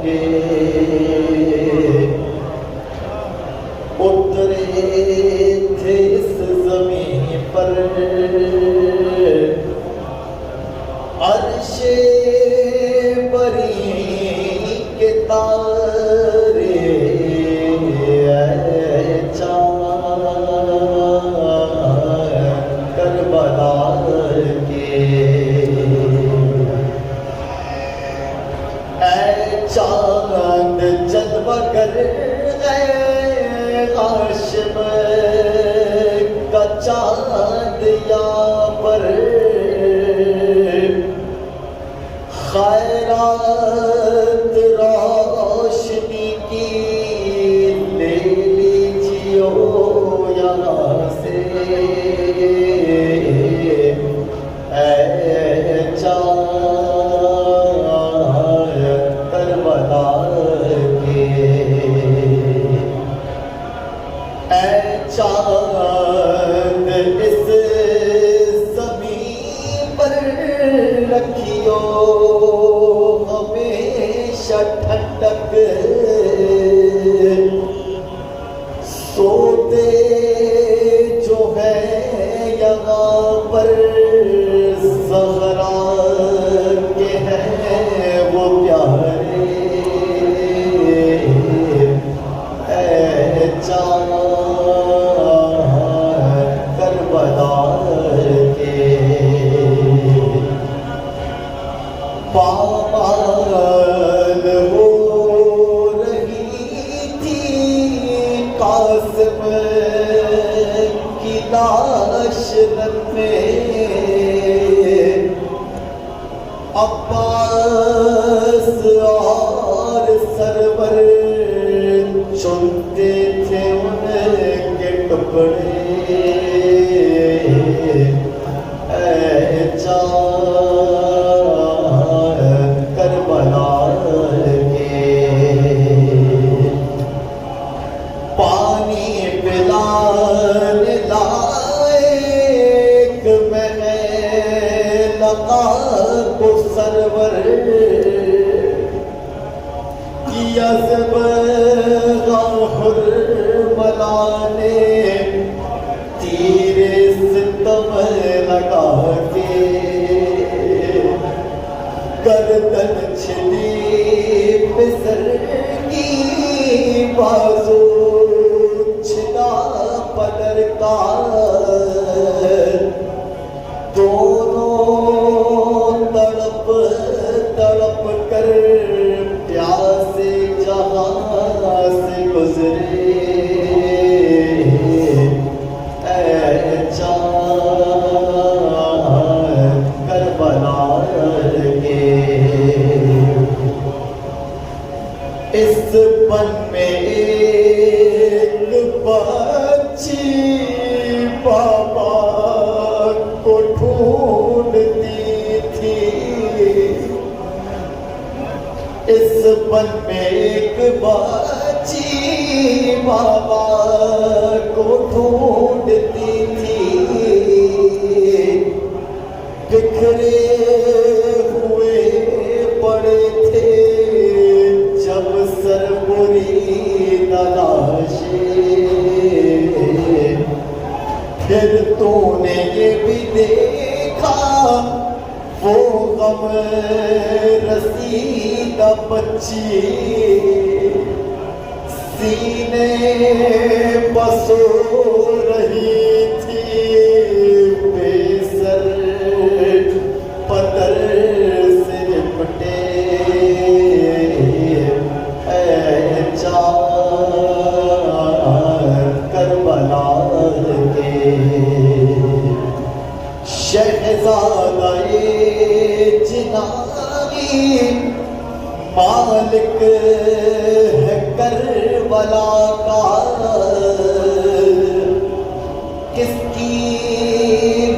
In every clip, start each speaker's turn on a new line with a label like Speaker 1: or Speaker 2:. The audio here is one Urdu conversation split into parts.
Speaker 1: کے اترے تھے اس زمین پر عرش بری کے تارے کربلا کے اے چاند جلوہ گر اے ہاشم کا چاند یاور خیرات روشنی کی لے لیجیو یہاں سے اے چاند کربلا کے اے چاند اس زمین پر رکھیو ہمیشہ ٹھنڈک سوتے جو ہے یہاں پر زہرا کے ہیں وہ پیارے اے چاند کربلا کے پامال ہو رہی تھی قاسم کی لاش میں عباس اور سرور چنتے تھے ان کے ٹکڑے اے چاند کربلا کے پانی پلانے لائق میں لقا کو سرور کیا حرملا نے تیر ستم لگا کے گردن چھلی پسر کی بازو چھلا پدر کا دونوں تڑپ تڑپ کر پیاسے جہاں سے گزرے اے چاند کربلا کے اس پن میں ایک بچی بابا کو ڈھونڈتی تھی اس پن میں ایک بچی بابا کو ڈھونڈتی تھی بکھرے ہوئے پڑے تھے جب سربری تلاشے پھر تو نے یہ بھی دیکھا وہ غم رسیدہ بچی سینے بسو رہی تھی بے سر پتر سے لپٹے اے چاند کربلا کے شہزادہ جنانی مالک ہے کربلا کا کس کی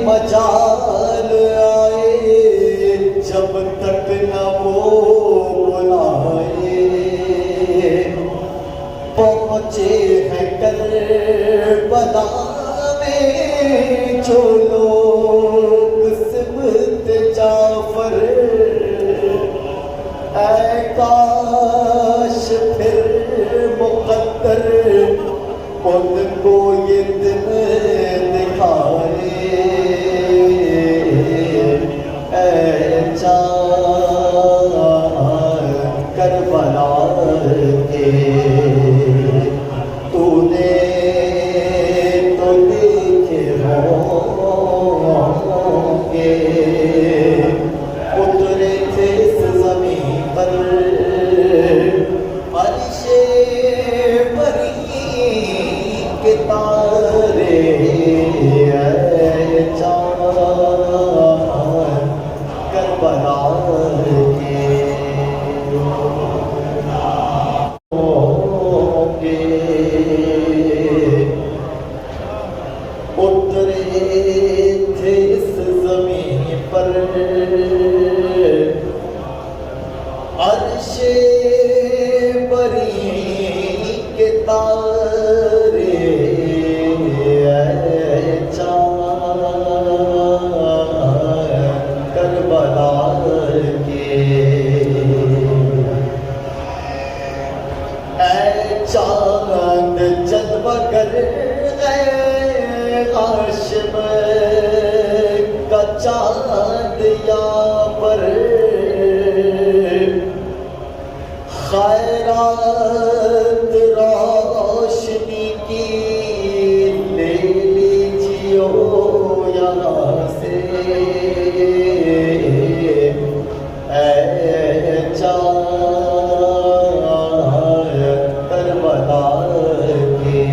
Speaker 1: مجال آئے جب تک نہ وہ بلائے پہنچے ہیں کربلا میں جو لوگ سبت جعفر اے اے کاش پھر مقدر ان کو یہ دن دکھائے، اے چاند کربلا کے تو نے تو دیکھے ہوں گے، اترے تھے اس زمین پر عرش بری کے تارے، اے چاند کربلا کے اترے تھے اس زمین پر عرش بری کے تارے، اے چاند کربلا کے، اے چاند جلوہ گر اے ہاشم کا چاند یا پر، خیرات روشنی کی لے لیجیو یہاں سے، اے چاند کربلا کے،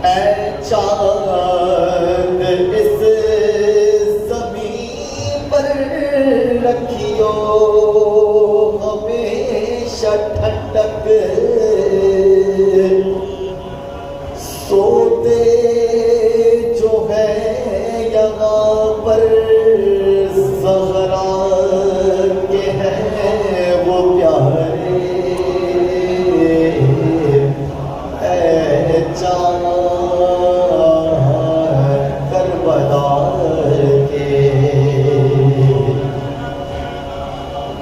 Speaker 1: اے چاند اس زمین پر رکھیو ہمیشہ ٹھنڈک، سوتے جو ہے یہاں پر زہرا کے ہیں وہ پیارے، اے چاند کربلا کے،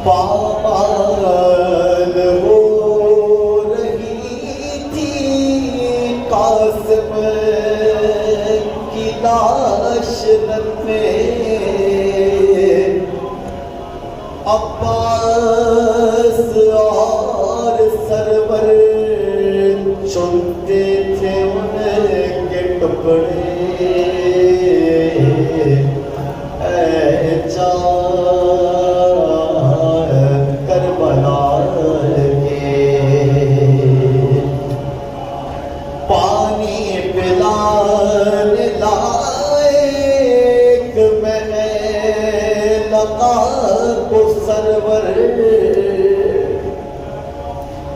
Speaker 1: پامال ہو رہی تھی قاسم کی لاش رت میں، عباس اور سرور چنتے تھے ان کے ٹکڑے، اے چاند کربلا کے، پانی پلانے لائق میں لقا کو سرور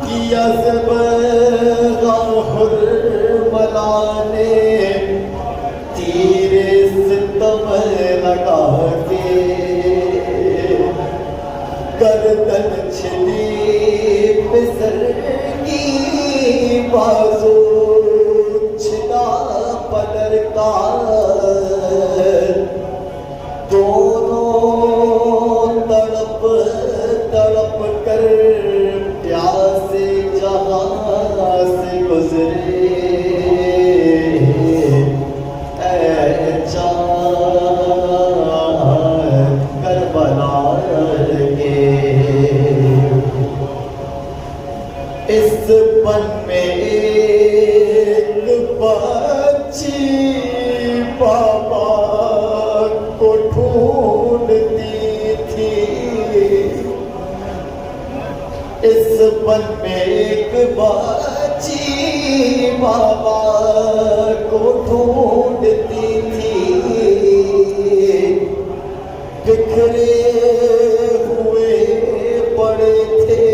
Speaker 1: کیا حرملا نے تیر ستم لگا کے، گردن چھلی مصر کی بازو چھلا پدر کا، دونوں تڑپ تڑپ کر پیاسے جہاں سے گزرے، اے چاند کربلا کے، اس بن میں ایک بچی بابا کو ڈھونڈتی تھی، اس بن میں ایک بچی بابا کو ڈھونڈتی تھی، بکھرے ہوئے پڑے تھے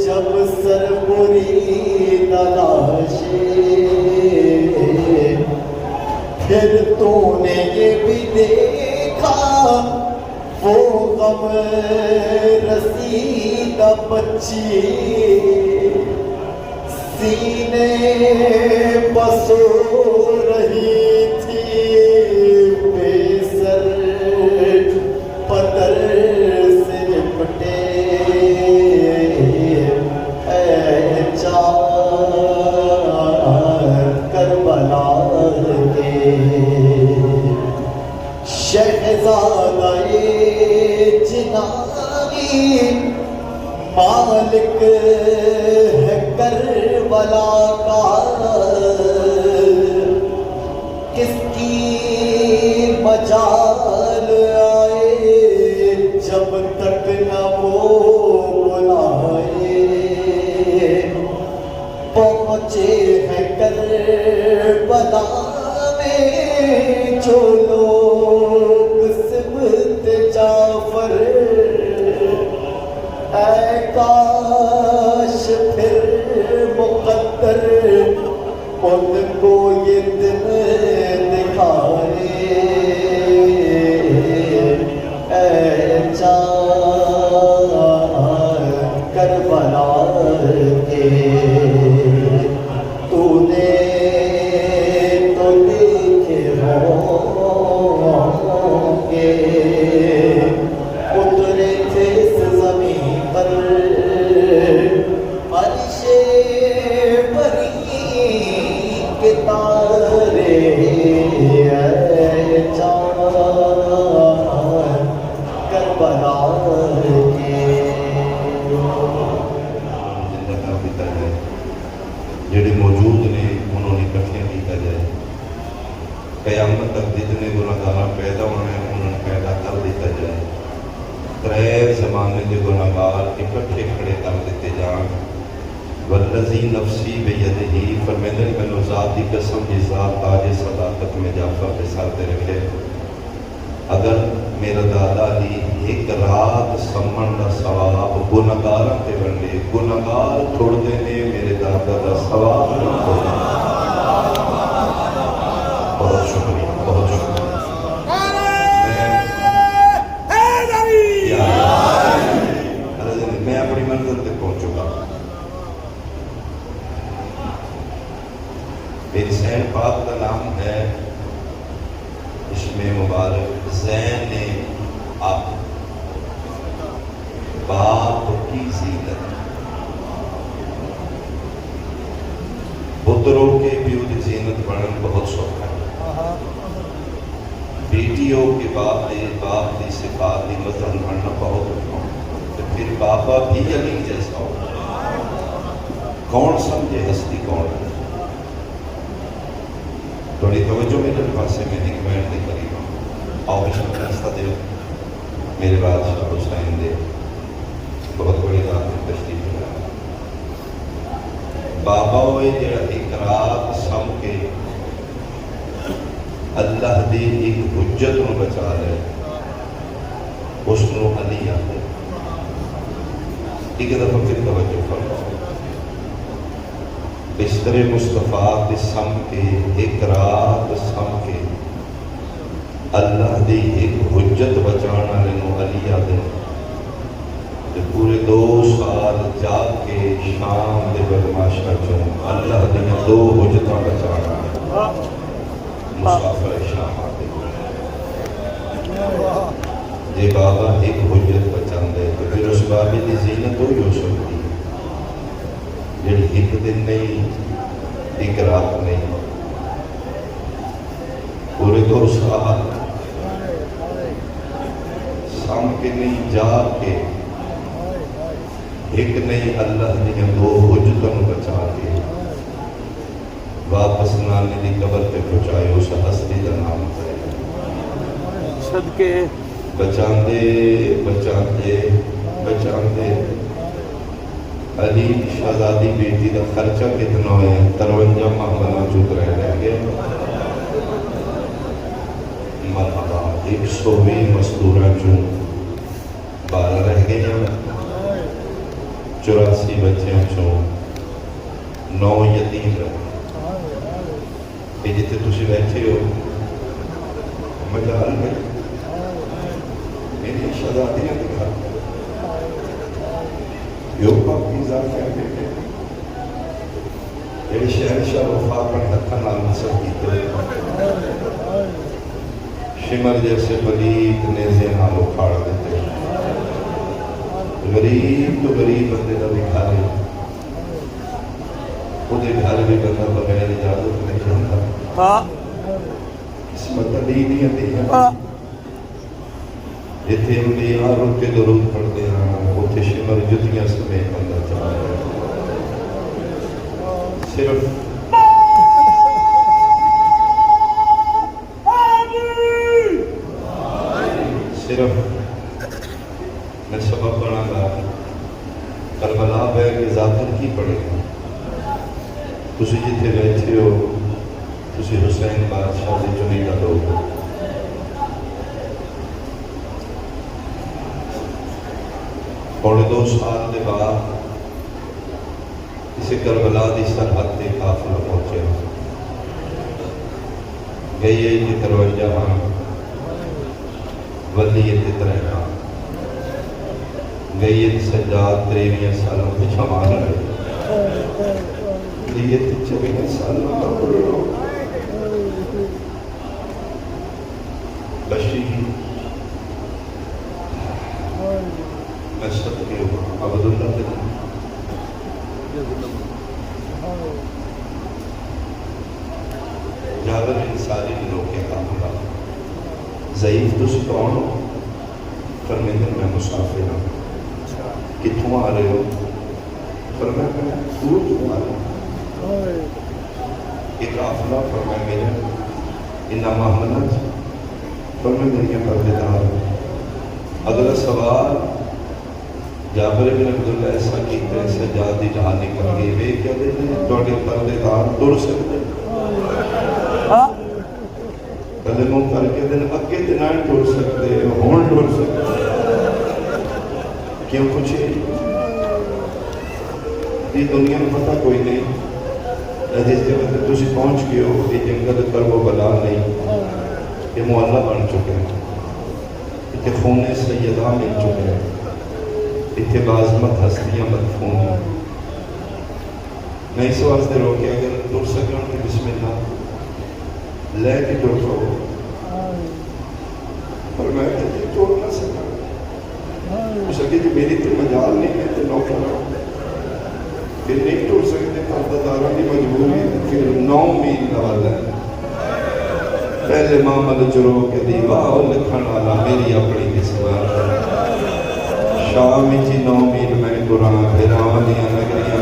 Speaker 1: جب سربری تلاشے، پھر تو نے یہ بھی دیکھا وہ غم رسیدہ بچی، سینے پسو رہی تھی بے سر پدر مالک ہے کربلا کا، کس کی مجال آئے جب تک نہ وہ بلائے، پہنچے ہیں کربلا میں جو لوگ سمت جعفر، اے کاش پھر مقدر ان کو یہ دن دکھائے، اے چاند کربلا کے تو نے تو دیکھے ہوں گے، اترے تھے اس زمین پر عرش بری کے تارے، اے چاند کربلا کے۔
Speaker 2: جڑے موجود نے انہوں نے اکٹھے کیا جائے، قیامت تک جتنے گناہگار پیدا ہونے انہوں نے پیدا کر دیتا جائے، ترے زمانے کے گناہگار اکٹھے کھڑے کر دیتے جان، والذی نفسی بیدہ، فرمیندے میں نے ذات دی قسم کی ذات تاج صداقت میں جعفر کے ساتھ رکھے، اگر میرا دادا علی ایک رات سمن دا ثواب گناہگاراں تے ونڈے، گناہگار چھوڑ دینے میرے دادا دا ثواب نہیں چھوڑنا۔ بہت شکریہ، بہت شکریہ۔ میں اپنی منزل تک پہنچ چکا۔ میری حسین پاک کا نام ہے اس میں مبارک زین اب، باپ کی زینت، پتروں کے پیو دی زینت بڑھن بہت سوکھا ہے، بیٹیوں کے باپ دی صفات دی مظہر بڑھنا بہت اوکھا ہے، تو پھر بابا بھی علی جیسا ہو، کون سمجھے ہستی کون ہے؟ تھوڑی توجہ میرے پاس سے میں ایک منٹ دے قریب ہوں، آؤ اس میں راستہ دے میرے بادشاہ حسین دے، بہت بڑی رات میں تشریف لیا۔ بابا ہوئے جڑا ایک رات سم کے اللہ دی ایک حجت نو بچا لے، اس نو علی آتے۔ ایک دفعہ پھر توجہ فرماؤ، بستر مصطفیٰ کے سم کے ایک رات سم کے اللہ دی ایک حجت بچانا لینو علی آدھے، پورے 2 سال جاگ کے شام دے بدماشا چوں اللہ دی 2 حجتاں بچانا مسافر شام آدھے۔ جے بابا ایک حجت بچان دے تو پھر اس بابی دی زینت ہوئی ہو سکتی، جڑی ایک دن نہیں ایک رات نہیں، پورے 2 سال سام کے نہیں جاگ کے ایک نہیں اللہ نے 2 حجتوں بچا کے واپس نانے دی قبر پہ پہنچائے، اس ہستی کا نام ہے
Speaker 3: صدقے
Speaker 2: بچاندے بچاندے بچاندے علی شہزادی بیٹی کا خرچہ کتنا ہے؟ 53 ماہ موجود رہ گئے، مرحبا 120 مزدوراں چوں 12 رہ گئے ہیں، 84 بچیاں چوں 9 یتیم رہے۔ یہ جتے تسی بیٹھے ہو مجال میں میری شہزادیاں دکھا یو پاکی ذات ہے بیٹے، یہ شہنشاہ وفا پر ہتھا نال نصر کیتے، شمر جیسے پلیت نیزے نال اکھاڑ دیتے، غریب تو غریب بندے دا بھکاری، خود گھر بھی بندہ بغیر اجازت نہیں جاتا، قسمت علی نہیں آتی ہے، جتھے انبیاء رک کے درود پڑھتے ہیں، اتنے شمر جتیاں سمیت اندر چلا گیا صرف میں سبب بنا گا کربلا بہ کے ذاتن کی پڑے گا تسی جتنے بیٹھے ہو تسی حسین بادشاہ سے چنیدہ لوگ ہو پونے 2 سال کے بعد اسے کربلا دی سرحد تے قافلہ پہنچے گئی ہے کہ 53 ولیت ترہا گئیت سجاد 53 سالوں پیچھا مانا رہے ولیت 24 سالوں کا پڑھو بشی میں صدقے ہوں عبداللہ دن جابر انسانی لوگ کے قابلہ ضعیف تو سکون ہو فرمیدن میں مسافر ہوں کتوں آ رہے ہو فرمیدن میں دور تو آ رہے ہوں ایک قافلہ فرمیدن انہا محمد فرمیدن یہ پردیدار اگلا سوال جابر بن عبداللہ ایسا کیتے ہیں سجاد دی جہاں نکل گئی بے کیا دیتے ہیں توڑے پردیدار دور سکتے ہیں قدموں کر کے دن اگے دنائیں ٹور سکتے ہیں ہون ٹور سکتے ہیں کیوں پوچھے یہ دنیا میں پتہ کوئی نہیں جس جگہ تک تسی پہنچ گئے ہو یہ جنگل کرب و بلا نہیں یہ معلّہ بن چکے ہیں اتنے خون سیدہ مل چکے ہیں اتنے بازمت ہستیاں مدفون ہیں میں اس واسطے روکے اگر ٹور سکوں کہ بسم اللہ لے کے ٹور سکو اور میں کہتے ٹور نہ سکا اس اگے جو میری تو مجال نہیں ہے تو نوکر رہا پھر نہیں ٹور سکتے پرداداروں کی مجبوری پھر 9 میل لوال ہے پہلے محمد جرو کے دیوا اور لکھن والا میری اپنی قسمت شام جی 9 میل میں قرآن پھر آنیاں نگریاں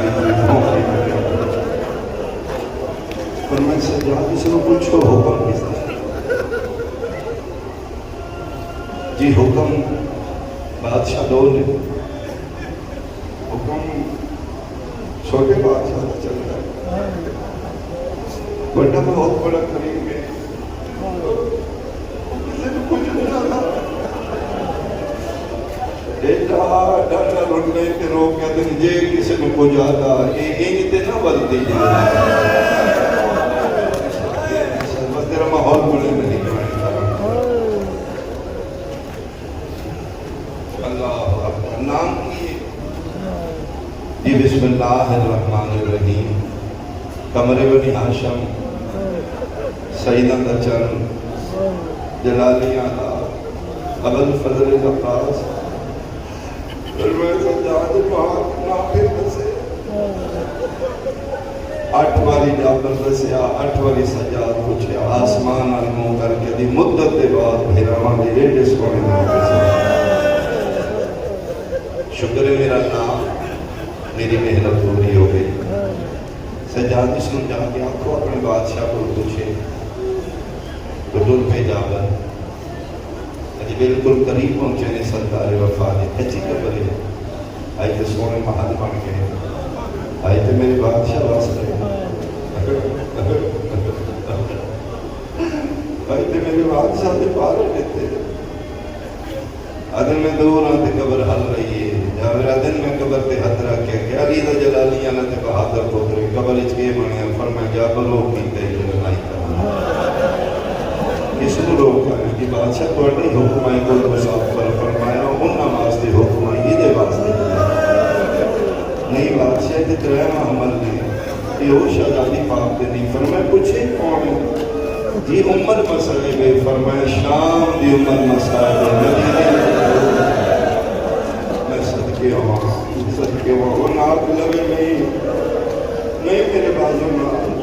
Speaker 2: پر میں سجاد اس نے پوچھو حکم کس نے جی حکم بادشاہ دو نے حکم چھوٹے بادشاہ سے چل رہا ہے بڑا بہت بڑا قریب ہے کسی نے کچھ نہیں آتا ایٹا ڈاٹا رنڈے کے روک کہتے ہیں جے کسی نے کچھ آتا یہ تے نہ بلتی جائے تیرا ماحول بڑے میں نہیں کرنے اللہ اکبر نام کی جی بسم اللہ الرحمن الرحیم قمر بنی ہاشم سیدہ دچن جلالی آدھا ابل فضل العباس فرمائے سجاد پاک ناپر بسے 8 والی جابر دسیا 8 والی سجاد پوچھے آسمان علموں کر کے دی مدت دے بعد بھیرامان دی ایڈے سونے دے شکر ہے میرا نام میری محنت پوری ہو گئی سجاد اس نے جا کے آپ کو اپنے بادشاہ کو پوچھے تو دل پہ جابر اجی بالکل قریب پہنچے نے سردار وفا دے اچھی قبل ہے آئی تے سونے محل بن گئے آئی تے میرے بادشاہ واسطے آئی تے میرے بادشاہ دے پارے لیتے ادن میں دور آتے قبر حل رہی ہے جاویر ادن میں قبر تے حد رکھے کہ علی دا جلالی آنا تے بہادر پترے قبر اچ کے بنیا فرمائے جابر لوگ کی تے جلائی کرنا اس نے لوگ کہا کہ بادشاہ توڑی حکم آئی کو مسافر فرمایا انہا واسطے حکم آئی یہ دے واسطے نہیں بادشاہ تے ترہم عمل نے یہ ہو شہزادی پاک دے نہیں فرمائے پوچھے کون ہے جی امت مسئلے میں فرمائے شام دی امت مسئلے مدینے میں صدقے ہوا وہ ناپ لگے نہیں میرے بازو نام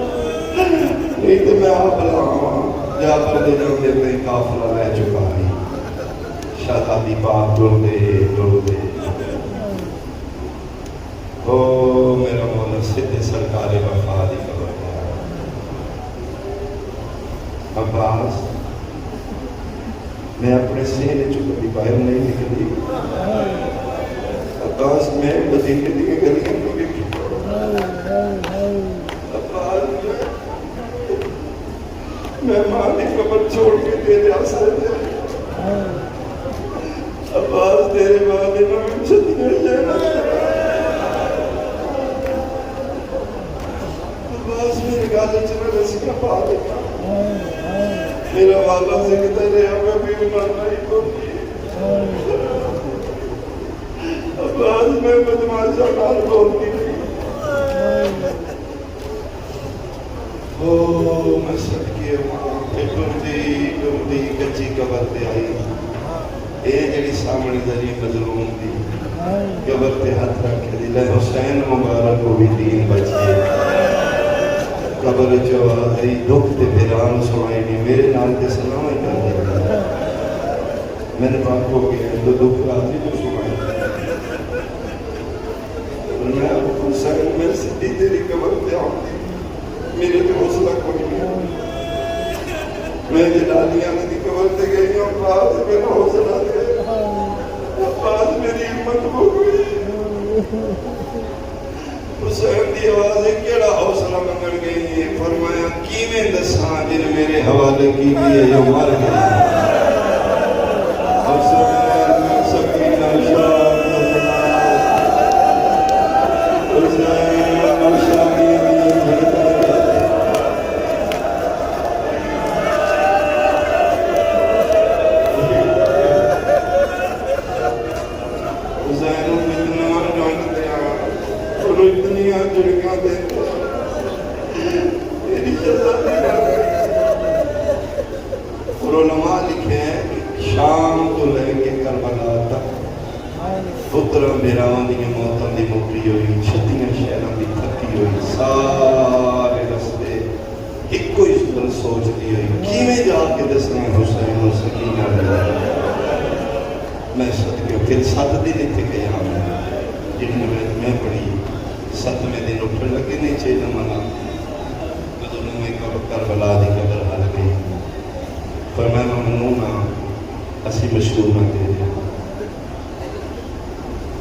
Speaker 2: نہیں تو میں آپ لاؤں جہاں پر دے جڑے میں کافلہ رہ چکا ہے شہزادی پاک ڈر دے او میرا مولا سیدھے سرکار وفا دی قبر ہے عباس میں اپنے سینے چو کبھی باہر نہیں نکلی عباس میں مدینے دی گلیاں میں دیکھی عباس میں ماں دی قبر چھوڑ کے تیرے آسان جائے عباس تیرے والے میں چھتیاں جانا عباس میرے گالے چنا رسیاں پا دیکھا میرا والا زندہ رہا میں بھی مرنا ہی ہوگی عباس میں بدماشا نال بولتی رہی او میں صدقے ماں ٹرتی کچی قبر تے آئی اے جڑی سامنے دری مظلوم دی قبر تے ہاتھ رکھے دی لے حسین مبارک کو بھی دین بچے قبر جو آئی دکھ تے پیران سنائی نہیں میرے نال تے سلام ہی کر دیتا میں نے پاک ہو گیا تو دکھ راضی تو سنائی میں حسین میں سدھی تیری قبر تے آؤں میرے تے حوصلہ کوئی نہیں میں جلالیاں نے دی قبر تے گئی ہوں بعد میرا حوصلہ دے بعد میری ہمت ہو گئی حسین دی آوازیں کیڑا حوصلہ منگن گئی فرمایا کیویں دساں جن میرے حوالے کی لیے جو مر گئی حسین سکینہ شاہ حسین شاہی علماء لکھے ہیں شام تو لے کے کربلا تک پترا میراں دی موتاں دی موٹی ہوئی چھتیاں شہراں دی تھکی ہوئی سارے رستے ایک کوئی گل سوچتی ہوئی کیویں جا کے دسنا حسین و سکینہ میں صدقے پھر 7 دن اتنے گیا جن میں پڑھی 7ویں دن اٹھن لگے نہیں چاہیے منا جدوں میں کربلا دی قبر حل گئی پر میں ممنون ہاں اسی مشہور نہ دے دیا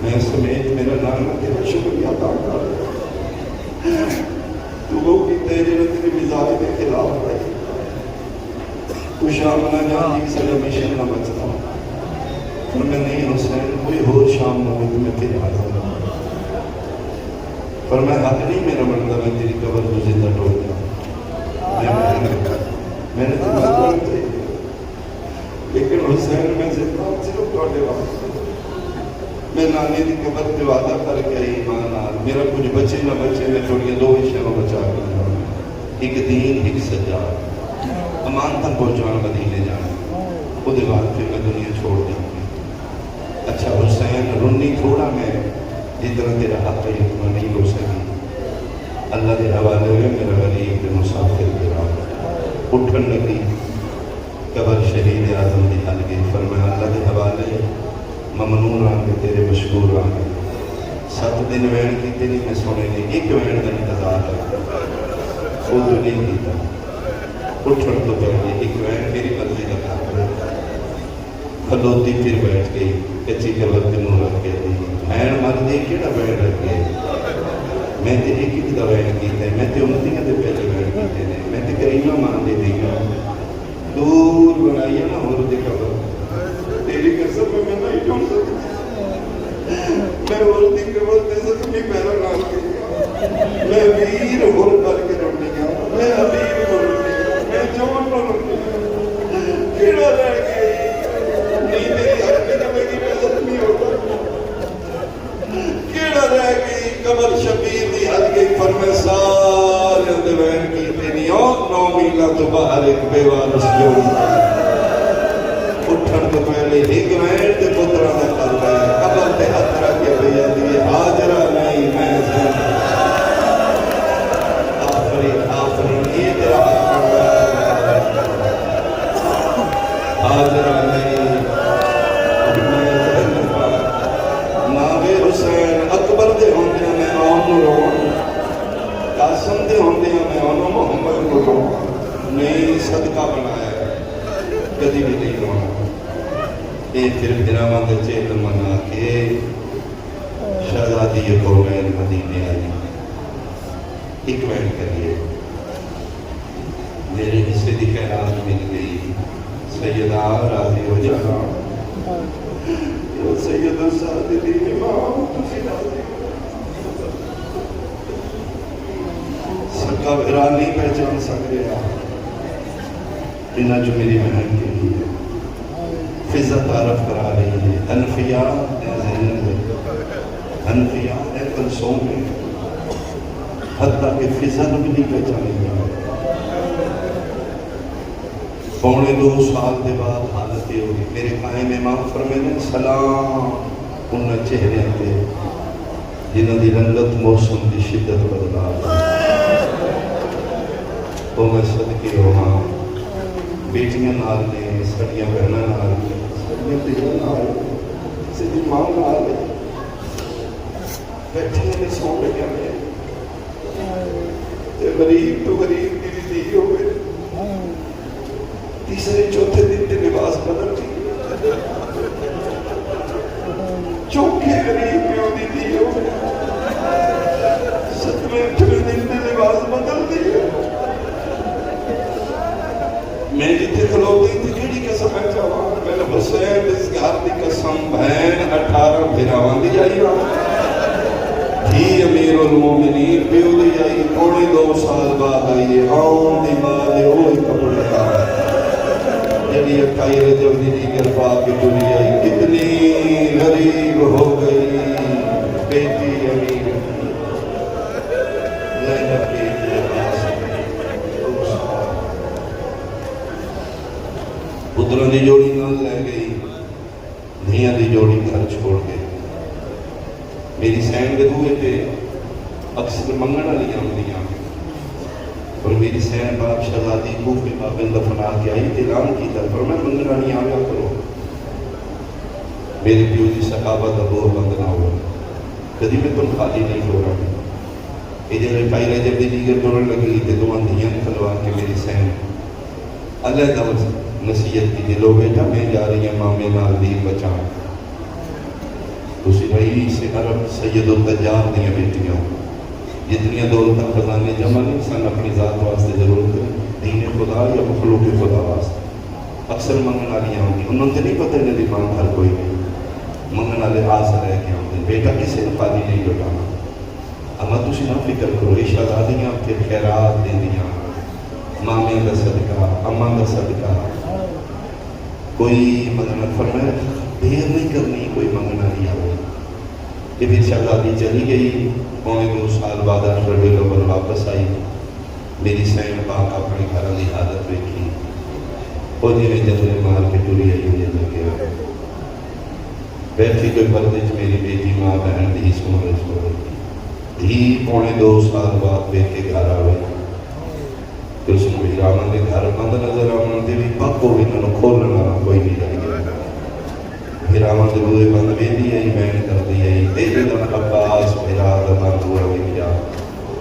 Speaker 2: میں سمیت میرا نانا تیرا شکریہ ادا کر تو وہ کہتے ہیں جنہوں تیری مزاج کے خلاف رہی تو شام نہ جان جی سے ہمیشہ نہ بچتا ہوں پر میں نہیں حسین کوئی اور شام نہ ہوئی تو میں پھر آ جاؤں پر میں حق نہیں میرا بندہ میں تیری قبر تو زندہ ٹوٹ جاؤں میں نے تو مزدور تھی لیکن حسین میں زندہ صرف ٹوٹے واسطے میں نانی دی قبر تے وعدہ کر کے ایمان آل میرا کچھ بچے نہ بچے میں تھوڑی 2 اشیاء بچا کے جاؤں ایک دین ایک سجاد امان تک پہنچان مدینے جانا وہ دے بعد پھر میں دنیا چھوڑ دوں گی اچھا حسین رنی تھوڑا میں جتنا تیرا حق ہے اتنا نہیں ہو سکی اللہ کے حوالے میں میرا غریب دے مسافر دے رہا اٹھن لگی قبر شہید اعظم دی حل گئی فرمایا اللہ کے حوالے ممنون آنگے تیرے مشکور آنگے 7 دن وین کی تیری میں سونے نے ایک وین کا انتظار ہے وہ تو نہیں کیتا اٹھن تو پہلے ایک وین میری مرضی کا کام کھلوتی پھر بیٹھ گئی کچی قبر دنوں رکھ کے دی این مرضی کیڑا وین رکھ گئے میں تے ایک ہی دا وین کیتے میں تے امتیاں دے پہلے وین کیتے نے میں تے کریمہ مان دے دی دور بنائی نا اور دی قبر تیری قسم میں نہیں ٹوٹ سکتی میں اور دی قبر تے زخمی پیرا نال گئی میں ویر ہور کر کے روٹی گیا میں حبیب ہور میں جون نو روٹی کیڑا رہ گئی نہیں میری حق میں زخمی ہو گئی کیڑا رہ گئی قبر شبیر دی حد گئی پر میں سارے دوین کی تیری اور 9 میلہ تو باہر ایک بیوارس جوڑی اٹھن تو پہلے ایک وین تے پترہ دا کر گئے قبر تے ہاتھ رکھ کے بھیا دیئے حاجرہ نہیں میں زین آفرین یہ تیرا حاجرہ نہیں میں زین ناوے حسین اکبر دے ہوندے میں یہ پھر بھراواں دے چہل منا کے شہزادی قومین مدینے آئی. ایک ویٹ کریے میرے حصے دی خیرات مل گئی. سیدہ راضی ہو جانا سید الصادقین امام تسی راضی سکا بھرا نہیں پہچان سکتے انہاں جو میری بہن کے لیے فضا تعارف کرا رہی ہے. انفیاء زینب انفیاء کلثوم ہے حتیٰ کہ فضا نے بھی نہیں پہچانی گیا. پونے 2 سال کے بعد حالت یہ ہوئی. میرے قائم امام فرمانے سلام ان چہرے پہ جنہوں کی رنگت موسم کی شدت بدلا. وہ میں صدقے ہوا بیٹیاں نال نے سڑیاں بہناں نال نے سڑیاں دھیاں نال سیدھی ماں نال نے بیٹھیاں نے سو بیٹھیاں نے غریب تو غریب کی بھی ہو گئے. تیسرے چوتھے دن کے لباس بدل گئی. چوکھے غریب پیوں دی تھی ہو گئے. 7ویں 8ویں دن کے لباس بدل گئی. میں جتنے کھلوتی تھی کیڑی قسم ہے جوان میں حسین اس گھر دی قسم بہن 18 بھراواں دی آئی تھی امیر المومنین پیو دی آئی. پونے 2 سال بعد آئی آن دی ماں دے ہوئے کپڑے آ جڑی اکائی رجب دی دیگر پا کے ٹری آئی. کتنی غریب ہو گئی بیٹی امیر زینب کی لباس پتروں دی جوڑی نال لے گئی. دھیاں دی جوڑی گھر چھوڑ گئی. میری سین دے ہوئے تھے اکثر منگن والی آمدیاں اور میری سین باپ شہزادی کوفے بابن دفنا کے آئی تے اعلان کیتا پر میں منگن والی آیا کرو. میری پیو دی ثقافت ابو بند نہ ہو کدی میں تم خالی نہیں ہو رہا. یہ جب پائی رجب دی دیگر ٹرن لگی تے دو اندھیاں کھلوا کے میری سین اللہ دا نصیحت کی دلو بیٹا میں جا رہی ہیں مامے نال دی بچان. تسی رئیس عرب سید التجار دیاں بیٹیاں جتنی دولت خزانے جمع نہیں سن اپنی ذات واسطے ضرورت دین خدا یا مخلوق خدا واسطے. اکثر منگن والی آؤں انہوں نے نہیں پتہ انہیں دی مانگ ہر کوئی نہیں. منگن والے آس رہ کے آؤں بیٹا کسی نے خالی نہیں لٹانا. اما تسی نہ فکر کرو یہ شہزادیاں پھر خیرات دے دیاں مامے کا صدقہ اماں کا صدقہ. کوئی منگنا فرمائے دیر نہیں کرنی کوئی منگنا نہیں آئے. یہ پھر شہزادی چلی گئی. پونے 2 سال بعد ربیع الاول واپس آئی. میری سین پاک اپنے گھر کی حالت دیکھی وہ جی میں جتنے مار کے ٹری آئی ہوئی لگے بیٹھی کوئی پردے میری بیٹی ماں بہن دھی سونے دھی. پونے 2 سال بعد بیٹھ کے گھر آئے تو اس میں رامان کے گھر بند نظر آنے دے بھی پاکو بھی انہوں کھولنا کوئی نہیں رہ گیا. پھر رامان کے بوئے بند بیٹی آئی بہن کر دی آئی تیرے دن عباس میرا دبان ہوا بھی کیا.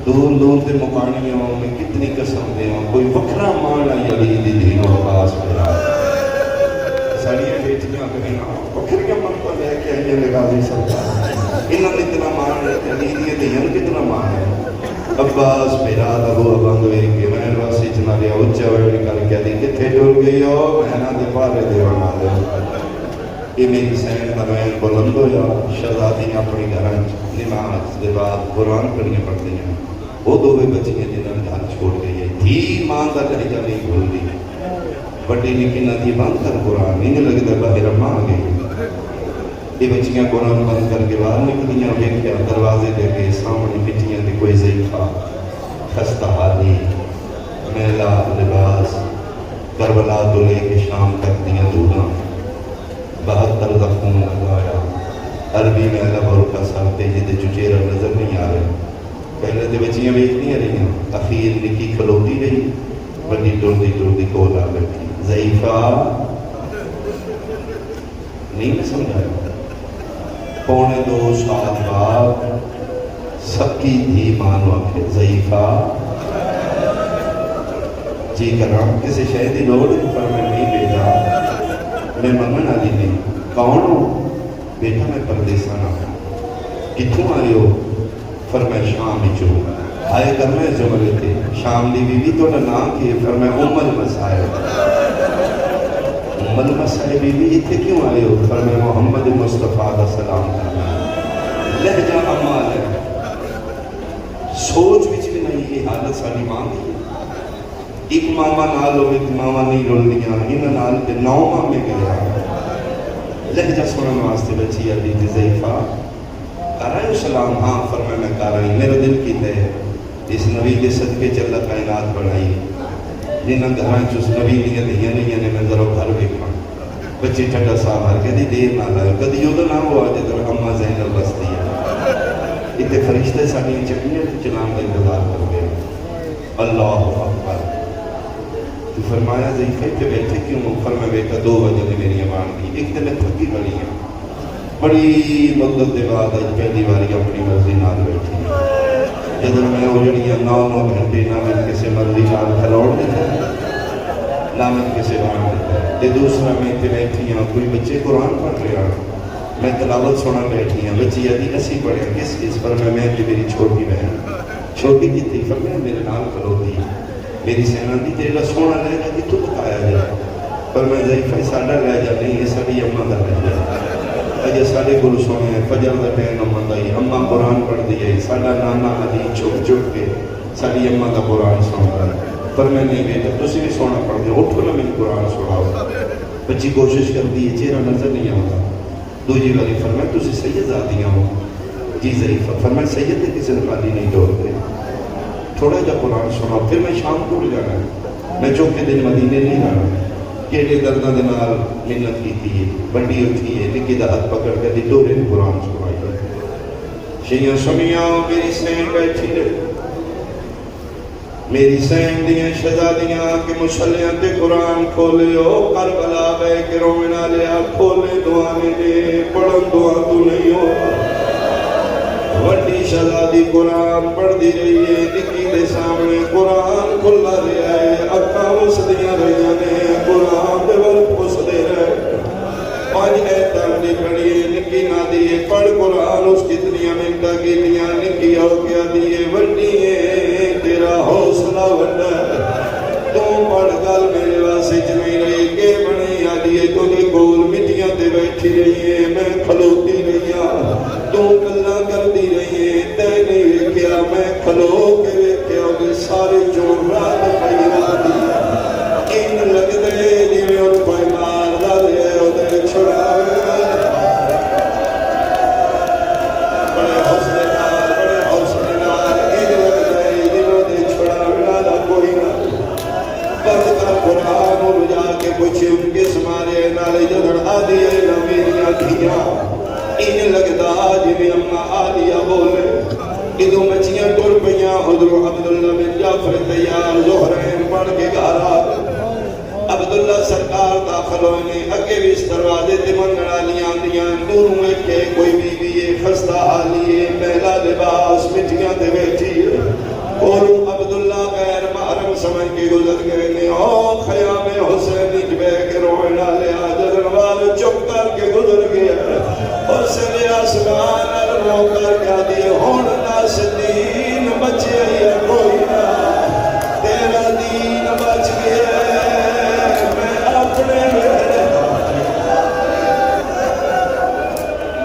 Speaker 2: دور دور دے مکانیوں میں کتنی قسم دے ہوں کوئی وکرا مان آئی علی دی دینوں عباس میرا ساڑیاں بیٹیاں کہیں وکریاں من کو لے کے آئیے لگا دی سکتا انہوں نے اتنا مان رہے تھے علی دی دین کتنا مان ہے. عباس میرا دبو ابند ہوئے کہ میں واسی چنا لیا اچھا ہوئے کر کے دی کتھے ڈول گئی ہو بہنا دے پارے دیوانا دے. یہ میری سین کا میں بلند ہو یا شہزادی اپنی گھران نماز دے بعد قرآن پڑھنے پڑھتے ہیں. وہ دو بچیاں جنہوں نے گھر چھوڑ گئی ہے دھی ماں کا لہجہ نہیں بھول دی. بڑی نکی نہ تھی بند کر قرآن نہیں لگتا باہر ماں آ گئی. یہ بچیاں قرآن بند کر کے باہر نکلیاں ویکھیا دروازے دے کے سامنے مٹیاں دی کوئی ضعیفہ خستہ حالی میلا لباس کربلا تو لے کے شام تک دیاں دودھاں 72 دا خون لگایا. عربی میں اللہ بھر کا ساتھ جدے چچیرہ نظر نہیں آ رہے. پہلے دے بچیاں بیٹھتی رہی ہیں اخیر نکی کھلوتی رہی بڑی ٹوڑی کولا بیٹھی ضعیفہ نہیں میں سمجھایا. پونے 2 سال بعد سکی دھی مانو آکھے ضعیفہ جی کرام کسی شہدی لوڑ پر میں نہیں بیٹا میں منگن آلی نہیں کون ہو؟ بیٹا میں پردیساں ہاں۔ کتوں آئے ہو؟ فرمایا شام وچوں۔ آئے کرنا جملے تھے شام دی بیوی تہاڈا نام کی ہے؟ فرمایا ام المصائب۔ ام المصائب بیوی اتنے کیوں آئے ہو؟ فرمایا محمد مصطفیٰ دا سلام کرنا۔ لہجہ اما ہے، سوچ وچ بھی نہیں یہ حالت ساری ماں دی ہے۔ ایک ماما نال ہو ایک ماما نہیں رولدیاں، انہاں نال تے 9 مامے گیا۔ لہجہ سنن واسطے بچی علی ضعیفہ کرائے سلام؟ ہاں۔ فرمایا میں کرائی، میرا دل کیتا ہے اس نبی دے صدقے چ اللہ کائنات بنائی، جنہاں گھراں چ اس نبی دیاں دھیاں نہیں نے میں ذرا گھر ویکھاں۔ بچے ٹھڈا صاحب ہر کدی دیر نہ لائے، کدی اودوں نہ ہوا جدوں اما زینب بستی ہے۔ اتنے فرشتے ساڈیاں چکیاں تے چلان دا انتظار کرتے ہیں۔ اللہ اکبر۔ تو فرمایا ضعیفہ تے بیٹھے کیوں؟ فرمایا بیٹا 2 وجہ نے میری بان کی، ایک تے میں تھکی بڑی ہوں، بڑی مدت دے بعد اج پہلی باری اپنی مرضی نال بیٹھی ہوں۔ جدوں میں وہ جڑیاں 9 گھنٹے نہ میں کسی مرضی نال کھلوڑ دیتا نہ میں کسی بان دیتا تے دوسرا میں تے بیٹھی ہوں، کوئی بچے قرآن پڑھ رہے ہیں، میں تلاوت سنا بیٹھی ہوں، بچی آدھی اسی پڑھے کس پر میں تے میری چھوٹی بہن چھوٹی کی تھی، فرمایا میرے نال کھلوتی میری سینا دی تیرا سونا لہجہ کتوں بتایا جائے؟ پر میں ضعیفہ ساڈا لہجہ نہیں، یہ ساری اما دا لہجہ ہے۔ اجے سارے گل سونے ہیں، فجر دا ٹائم اما دا ہی، اما قرآن پڑھ دی ہے، ساڈا نانا علی چھپ چھپ کے ساری اما دا قرآن سنتا ہے۔ پر میں نہیں بیٹا تسی بھی سونا پڑھ دے، اٹھو نا میری قرآن سناؤ۔ بچی کوشش کرتی ہے، چہرہ نظر نہیں آتا۔ دوجی والی فرمایا تسی سید آدیاں ہو؟ جی ضعیفہ۔ فرمایا سید تے کسی نے خالی نہیں توڑتے، تھوڑا جا قرآن سناؤ، پھر میں شام کو جانا ہے، میں چوکے دن مدینے نہیں جانا۔ کیڑے درداں دے نال محنت کیتی ہے، بڑی اٹھی ہے، نکے دا ہاتھ پکڑ کے دی دورے قرآن سنائی ہے۔ شیعہ سنیاں میری سین بیٹھی رہے، میری سین دیاں شہزادیاں کے مسلیاں تے قرآن کھولے ہو، کربلا بے کے رومنا لیا کھولے دعانے دے، پڑھن دعا تو نہیں ہو۔ وڈی شہزادی قرآن پڑھ دی رہی ہے، نکی دے سامنے قرآن کھلا رہا ہے، اکھاں وسدیاں رہیاں نے، قرآن دے ول پسدے رہے۔ 5 ایتاں دی پڑھی ہے، نکی نہ دیے پڑھ قرآن، اس کتنیاں منٹاں کیتیاں، نکی ہو کے دیے وڈی ہے تیرا حوصلہ وڈا ہے، تو پڑھ گل میرے واسطے چ نہیں رہی کہ بنی آدھی ہے، تو دے کول مٹیاں تے بیٹھی رہی ہے، میں کھلوتی رہی ہوں، تو گلاں کردی رہی ہے، تے نہیں ویکھیا میں کھلو کے ویکھیا کہ سارے چور رات پئی رہی ان لگدے جویں او کوئی مار دے او تے چھڑاوے۔ بڑے حوصلے نال ان لگدے جویں تے چھڑاوے والا کوئی نہ۔ بس کر قرآن نوں جا کے پوچھے ان کے سمارے نال جڑ آدی ہے نہ میریاں دھیاں، ان لگدا جویں اما آلیا بولے۔ ادھوں بچیاں ٹر پیاں، ادھروں عبداللہ بن جعفر تیار ظہرین پڑھ کے گھر آ گئے۔ عبداللہ سرکار داخل ہوئے نے، اگے بھی اس دروازے تے منگن والیاں آندیاں، دوروں ویکھے کوئی بیوی ہے خستہ حالی ہے، میلا لباس مٹیاں تے بیٹھی ہے، کولوں عبداللہ غیر محرم سمجھ کے گزر گئے نے۔ او خیام حسین وچ بیٹھ کے رونے والے حاضر وال چپ کر کے گزر گیا، اس نے آسمان رو کر کیا دیے ہون ناس دین بچے یا کوئی نہ، تیرا دین بچ گیا میں اپنے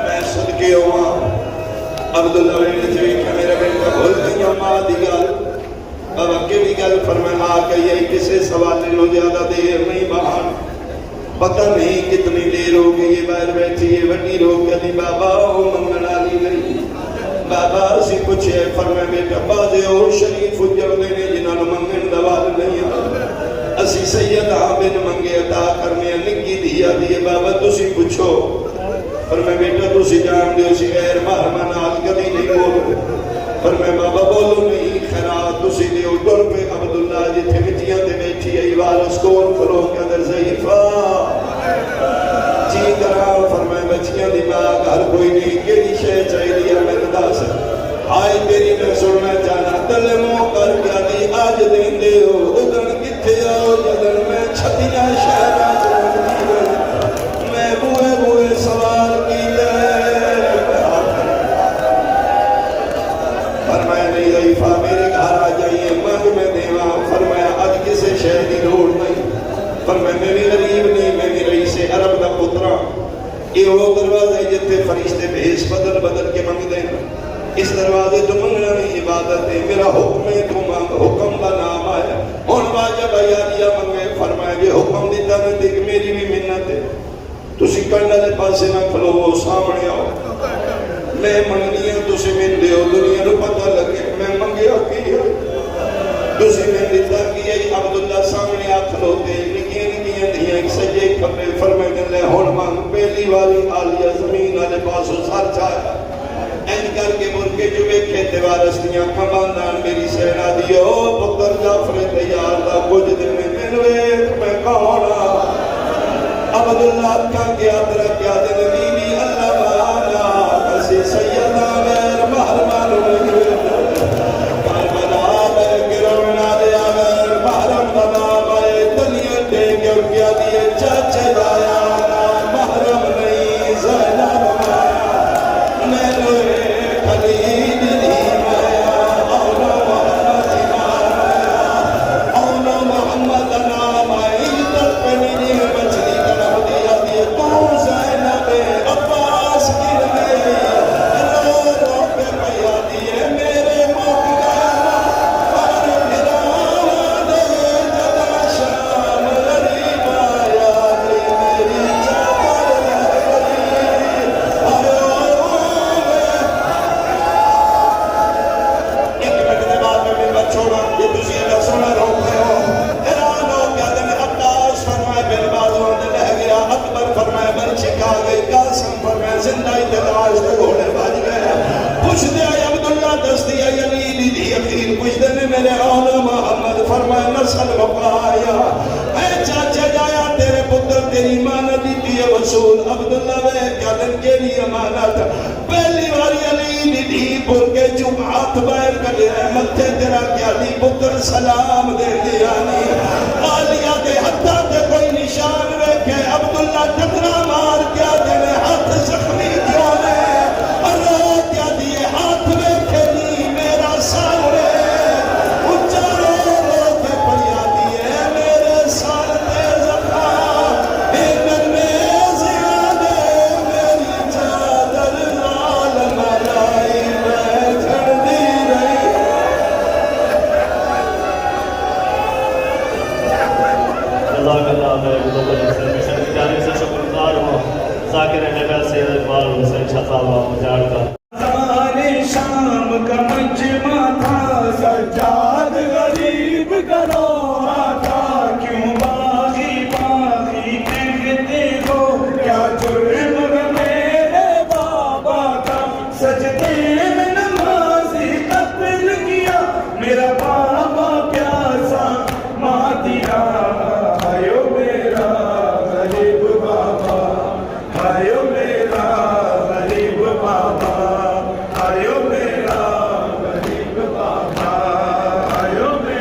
Speaker 2: میں صدقے ہوا۔ عبداللہ نے جوئی کہ میرا بیٹا بھول گئی ماں دی گل، بابا کیڑی گل؟ فرمایا آ کے یہی کسے سوال لو زیادہ دیر نہیں باہر، پتہ نہیں کتنی دیر ہو گئی یہ باہر بیٹھی ہے، وڈی رو کہتی بابا وہ منگن والی نہیں۔ بابا اسی پوچھے، فرمایا بیٹا بازے اور شریف اجڑ نے جنہاں نوں منگن دا وال نہیں آ، اسی سید بن منگے عطا کرنے نکی دیا دیے، بابا تسی پوچھو۔ فرمایا بیٹا تسی جان دے اسی غیر محرم نال کبھی نہیں بول، فرمایا بابا بولو نہیں خیرات تسی دیو۔ ٹر پہ عبداللہ جتھے مٹیاں تے بیٹھی ہے وارس کون کھلو کے اندر ضعیفہ جی کرا۔ فرمایا بچیاں دی ماں گھر کوئی نہیں، کیڑی شے چاہیے میں دس، آئے تیری میں سننا چاہنا، دل منہ کر کے دی آج دین دے ہو، ادھر کتھے آؤ جدن میں چھتیاں شہراں چ میں بوئے بوئے کسے عرب دا پترا یہ وہ دروازہ ہے جتے فرشتے بھیس بدل بدل کے منگ دیں اس دروازے تو منگنا بھی عبادت ہے میرا حکم ہے تو مانگ حکم کا نام آیا اور واجب عیالیہ منگے فرمائے گے حکم دیتا میں دیکھ میری بھی منت ہے تسی کنڈا دے پاسے نہ کھلو وہ سامنے آؤ میں منگنی ہوں تسی من دے ہو دنیا نو پتہ لگے میں منگے ہو کی ہو تسی من دیتا کہ یہ عبداللہ سامنے آ کھلوتے نکیاں نکیاں دیاں ایک سجے کھپے فرمائے دن لے ہون مانگ پہلی والی عالیہ زمین آلے پاسو سار چاہیا این کر کے مرکے جو بیکھے دیوارستیاں کماندان میری سینا دیو پتر جعفر تیار دا کچھ دن میں منویت میں کہونا عبداللہ کا کیا ترہ کیا دن بیوی اللہ مانا کسی سیدہ غیر محرمان کربلا میں گرونا دیا غیر محرم بنا بائے دنیا دے گر کیا دیے چاچے دایا محرم نہیں زینب مایا میں لوے خلید دی مایا اولا محمد مایا اولا محمد نام آئی عزت پہ میری مچھلی طرف دیا دیے تو زینب عباس گر گئے رو رو پہ پیا دیے میرے موت گیا اور پھرا دے جدا شام غریب آیا میری چادر رہ گئی ایک منٹ دے بعد میں میرا چھوڑا یہ تجھے اللہ سونا روکتے ہو حیران ہو کیا دن عباس فرمائے بن بازوان دے لہ گیا اکبر فرمائے برچے کھا گئی قاسم فرمائے زندائی تلاش دے گھوڑے باج گئے پوچھ دے آئی عبداللہ دستی آئی علی دی اخیر پوچھ دے میں میرے اولا محمد فرمائے نسل مقایا اے چاچے جایا تیرے پتر تیری امانت دیتی ہے وصول عبداللہ وے کیا دن کے لیے امانت پہلی باری علی دی پر کے چوب ہاتھ باہر کر لے متھے تیرا کیا دی پتر سلام دے دیا نہیں آلیا دے حتیٰ تے کوئی نشان ویکھے عبداللہ ٹکرا مار کیا دینے ہاتھ زخمی کیوں نے رو کیا دیے ہاتھ ویکھے نہیں میرا سامنے اچھا رو کے پڑیا دیے میرے سار تے زخم ایک میں زیادے میری چادر لال ملائی میں کھڑ دی رہی
Speaker 4: جزاک اللہ میرے گلوبل مسلم مشن کی جانب سے شکرگزار ہوں ذاکر نگر سید اقبال حسین شاہ صاحب مجاڑ کا
Speaker 1: زمان شام کا مجمع تھا سجاد غریب کا روحا تھا کیوں باغی باغی کہتے ہو کیا جرم میرے بابا کا سجدے میں نمازی قتل کیا میرا بابا پیاسا ماں دیا ہائیو میرا غریب بابا ہائیو میرا غریب بابا ہائیو میرا غریب بابا ہائیو میرا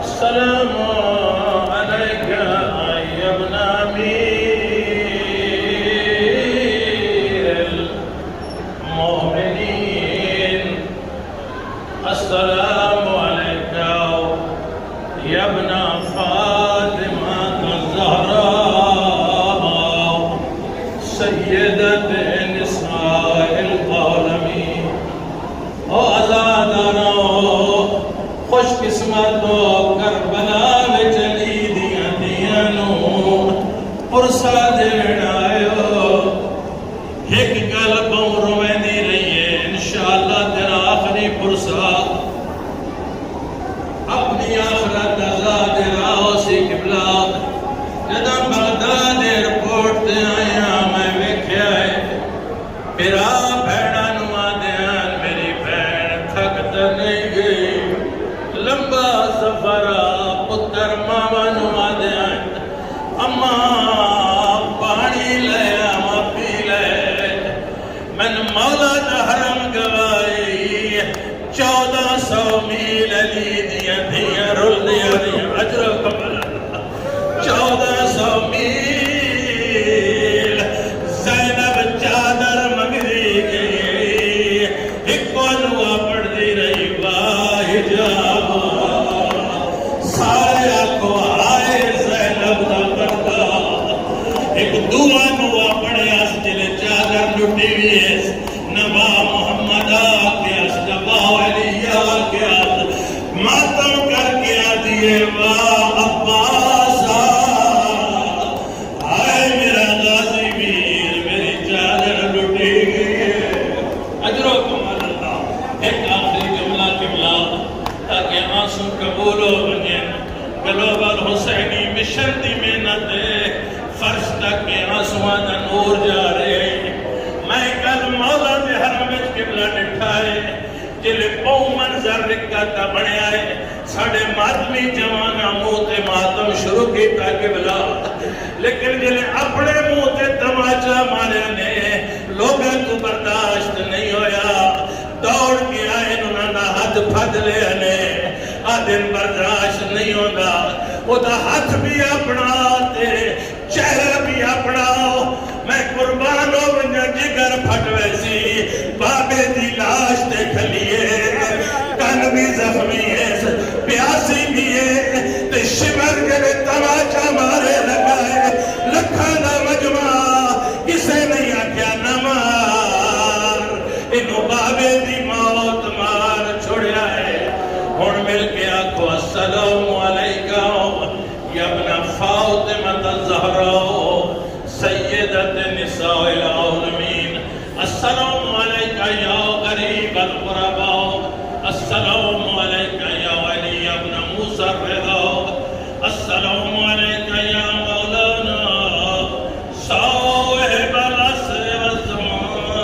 Speaker 3: السلام عليك يا ابن أمير المؤمنين السلام عليك يا ابن فاطمة الزهراء سيدة نساء العالمين آزادانو خوش قسمتو کربلا میں چلی دیا دیا نو پرسا دین آئیو ایک گل بہن رویں دی رہی ہے انشاءاللہ تیرا آخری پرسا اپنی آخرت آزاد راہ سی قبلہ جدہ بغداد ایئرپورٹ تے آیا میں ویکھیا ہے میرا بھیڑا نما دیان میری بھیڑ تھک تے نہیں گئی لمبا سفر پتر ماما نما دیا اما پانی لے اما پی لے من مولا دا حرم گوائی 1400 میل علی دیا دیا رول دیا دیا عجر و کمال 1400 میل زینب چادر مگری گئی ایک دعا پڑھ دی رہی واہ جاب سارے کو آئے زینب دا پردہ ایک دعا پڑھے اس دل چادر لٹی ہوئی ہے نبا محمد آکے اس نبا علی آکے اس ماتم کر کے آدھیے واہ عباس آئے میرا غازی ویر میری چادر لٹی گئی ہے اجر و کمال اللہ ایک آخری جملہ قبلہ تاکہ آنسو قبول ہو بنیں گلوبل حسینی مشن دی محنت فرش تک کے آنسوان دا نور جا رہے ہیں میں کل مولا دے حرم وچ قبلہ ڈٹھا ہے جلے پاؤں منظر رکھتا بنے آئے ساڑھے ماتمی جوانا منہ تے ماتم شروع کیتا قبلہ لیکن جلے اپنے منہ تے تماچا مارے نے لوگوں کو برداشت نہیں ہویا دوڑ کے آئے انہوں نے ہاتھ پھد لے نے آدھن برداشت نہیں ہوگا وہ دا ہاتھ بھی اپنا تے چہرہ بھی اپنا میں قربان ہو بنیا جگر پھٹ ویسی بابے دی لاش دیکھ لیے کن بھی زخمی ہے پیاسی بھی ہے تے شمر کے تماچ فاطمة الزهراء سيدة نساء العالمين. السلام عليك يا غريب الغرباء. السلام عليك يا ولي ابن موسى الرضا. السلام عليك يا مولانا صاحب العصر والزمان.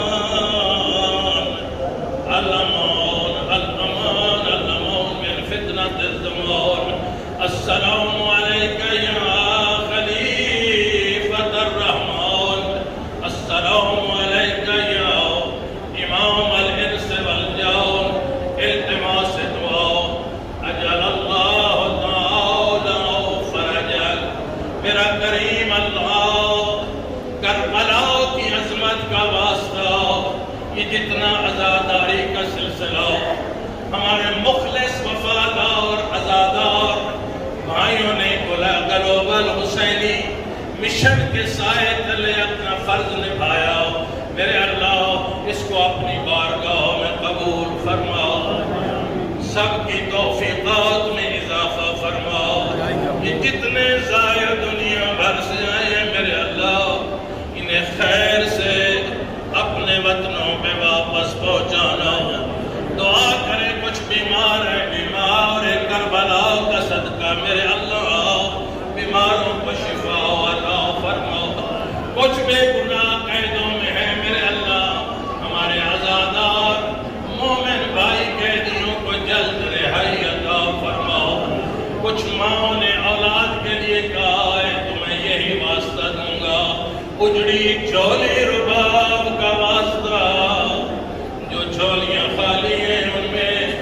Speaker 3: الأمان الأمان الأمان من فتنة الزمان. السلام عليك يا خليفة الرحمن. السلام عليك يا إمام الإنس والجان. التماس دعا أجل الله تعالى فرجك. میرا کریم اللہ، کربلا کی عظمت کا واسطہ، یہ جتنا عزاداری کا سلسلہ ہمارے مخلص وفادار عزادار بھائیوں نے گلوبل حسینی مشن کے سائے تلے اپنا فرض نبھایا، میرے اللہ اس کو اپنی بارگاہ میں قبول فرما، سب کی توفیقات میں اضافہ فرما۔ یہ جتنے زائر دنیا بھر سے آئے ہیں میرے اللہ، انہیں خیر سے اپنے وطنوں پہ واپس پہنچانا۔ دعا کرے کچھ بیمار ہیں، بیمار کربلا کا صدقہ میرے اللہ بیماروں کو شفا عطا فرما۔ کچھ بے گناہ قیدوں میں ہیں میرے اللہ، ہمارے عزادار مومن بھائی قیدیوں کو جلد رہائی عطا فرما۔ کچھ ماں نے اولاد کے لیے کہا ہے تو میں یہی واسطہ دوں گا، اجڑی جھولی رباب کا واسطہ، جو جھولیاں خالی ہیں ان میں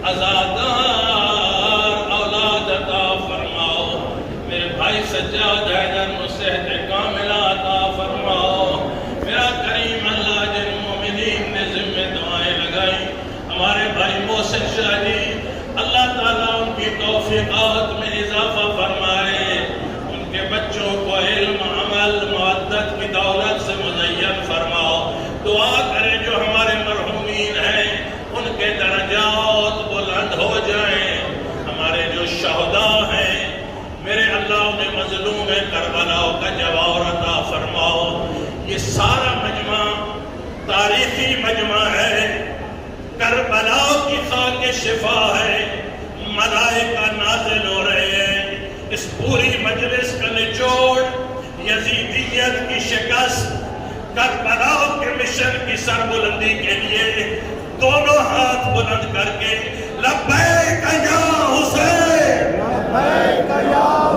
Speaker 3: عزادار اولاد عطا فرماؤ۔ میرے بھائی سجاد حیدر صحت کاملہ عطا فرماؤ۔ میرا کریم اللہ جن مومنین نے ذمہ دعائیں لگائی، ہمارے بھائی محسن شاہ جی، اللہ تعالیٰ ان کی توفیقات میں اضافہ فرمائے، ان کے بچوں کو علم عمل معدت کی دولت سے مزین فرماؤ۔ دعا کرے جو ہمارے مرحومین ہیں ان کے درجات بلند ہو جائیں، ہمارے جو شہداء ہیں میرے اللہ انہیں مظلوم کربلا کا جواب عطا فرماؤ۔ یہ سارا مجمع تاریخی مجمع ہے، کربلا کی خاک شفا ہے، ملائکہ نازل ہو رہے ہیں۔ اس پوری مجلس کا نچوڑ یزیدیت کی شکست، کربلا کے مشن کی سربلندی کے لیے دونوں ہاتھ بلند کر کے لبیک یا حسین، لبیک یا